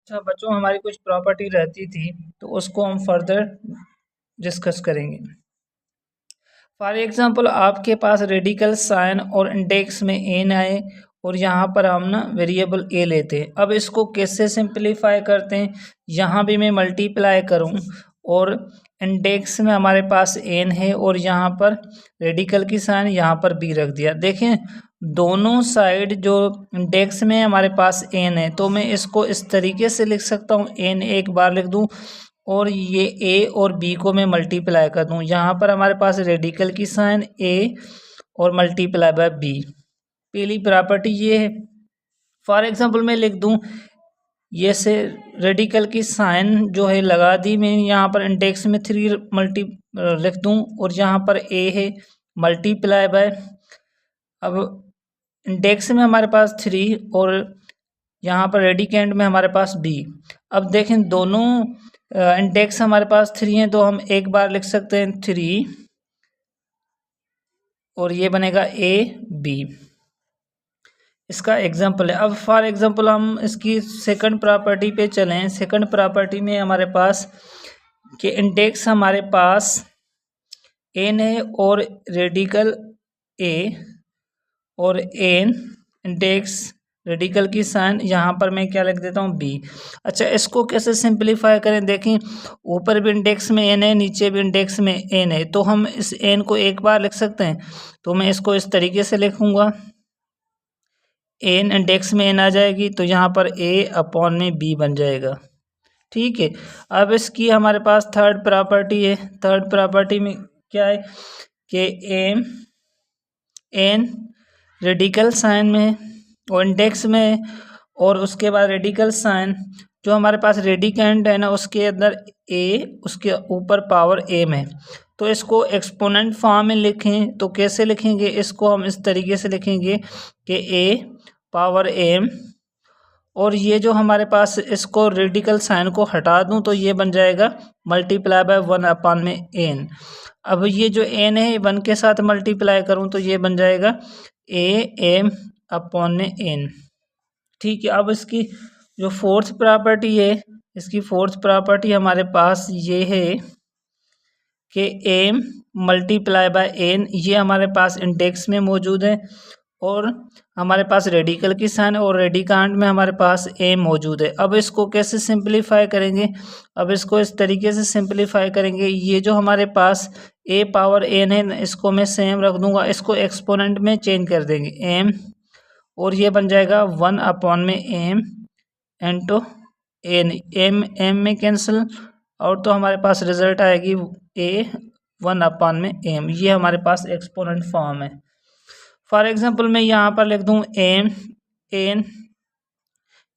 अच्छा बच्चों, हमारी कुछ प्रॉपर्टी रहती थी तो उसको हम फर्दर डिस्कस करेंगे। फॉर एग्जांपल आपके पास रेडिकल साइन और इंडेक्स में एन आए और यहाँ पर हम ना वेरिएबल ए लेते हैं। अब इसको कैसे सिंपलीफाई करते हैं, यहाँ भी मैं मल्टीप्लाई करूँ और इंडेक्स में हमारे पास एन है और यहाँ पर रेडिकल की साइन यहाँ पर बी रख दिया। देखें दोनों साइड जो इंडेक्स में हमारे पास एन है तो मैं इसको इस तरीके से लिख सकता हूँ, एन एक बार लिख दूँ और ये ए और बी को मैं मल्टीप्लाई कर दूँ। यहाँ पर हमारे पास रेडिकल की साइन ए और मल्टीप्लाई बाय बी, पहली प्रॉपर्टी ये है। फॉर एग्जांपल मैं लिख दूँ ये से रेडिकल की साइन जो है लगा दी मैं, यहाँ पर इंडेक्स में 3 मल्टी लिख दूँ और यहाँ पर ए है मल्टीप्लाई बाय, अब इंडेक्स में हमारे पास 3 और यहाँ पर रेडिकेंड में हमारे पास बी। अब देखें दोनों इंडेक्स हमारे पास 3 हैं तो हम एक बार लिख सकते हैं 3 और ये बनेगा ए बी, इसका एग्जाम्पल है। अब फॉर एग्जाम्पल हम इसकी सेकंड प्रॉपर्टी पे चलें। सेकंड प्रॉपर्टी में हमारे पास कि इंडेक्स हमारे पास एन है और रेडिकल ए और एन इंडेक्स रेडिकल की साइन यहाँ पर मैं क्या लिख देता हूँ बी। अच्छा इसको कैसे सिंपलीफाई करें, देखें ऊपर भी इंडेक्स में एन है नीचे भी इंडेक्स में एन है तो हम इस एन को एक बार लिख सकते हैं। तो मैं इसको इस तरीके से लिखूँगा, एन इंडेक्स में एन आ जाएगी तो यहाँ पर ए अपॉन में बी बन जाएगा। ठीक है, अब इसकी हमारे पास थर्ड प्रॉपर्टी है। थर्ड प्रॉपर्टी में क्या है कि एन रेडिकल साइन में और इंडेक्स में और उसके बाद रेडिकल साइन जो हमारे पास रेडिकेंड है ना उसके अंदर ए उसके ऊपर पावर एम है। तो इसको एक्सपोनेंट फॉर्म में लिखें तो कैसे लिखेंगे, इसको हम इस तरीके से लिखेंगे कि ए पावर एम और ये जो हमारे पास इसको रेडिकल साइन को हटा दूं तो ये बन जाएगा मल्टीप्लाई बाय 1 अपॉन में एन। अब ये जो एन है 1 के साथ मल्टीप्लाई करूं तो ये बन जाएगा ए एम अपॉन में एन। ठीक है, अब इसकी जो फोर्थ प्रॉपर्टी है, इसकी फोर्थ प्रॉपर्टी हमारे पास ये है कि एम मल्टीप्लाई बाय एन, ये हमारे पास इंडेक्स में मौजूद है और हमारे पास रेडिकल की साइन और रेडिकांड में हमारे पास एम मौजूद है। अब इसको कैसे सिंपलीफाई करेंगे, अब इसको इस तरीके से सिंपलीफाई करेंगे, ये जो हमारे पास ए पावर एन है इसको मैं सेम रख दूंगा, इसको एक्सपोनेंट में चेंज कर देंगे एम और ये बन जाएगा 1 अपॉन में M into N, M M में कैंसिल और तो हमारे पास रिजल्ट आएगी ए 1 अपॉन में एम। ये हमारे पास एक्सपोनेंट फॉर्म है। फॉर एग्जांपल मैं यहाँ पर लिख दूँ एम एन,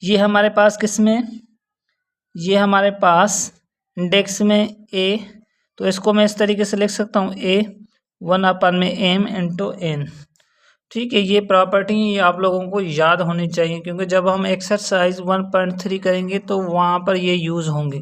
ये हमारे पास किस में, ये हमारे पास इंडेक्स में ए, तो इसको मैं इस तरीके से लिख सकता हूँ ए 1 अपॉन में एम इंटू एन। ठीक है, ये प्रॉपर्टी आप लोगों को याद होनी चाहिए क्योंकि जब हम एक्सरसाइज 1.3 करेंगे तो वहाँ पर ये यूज़ होंगे।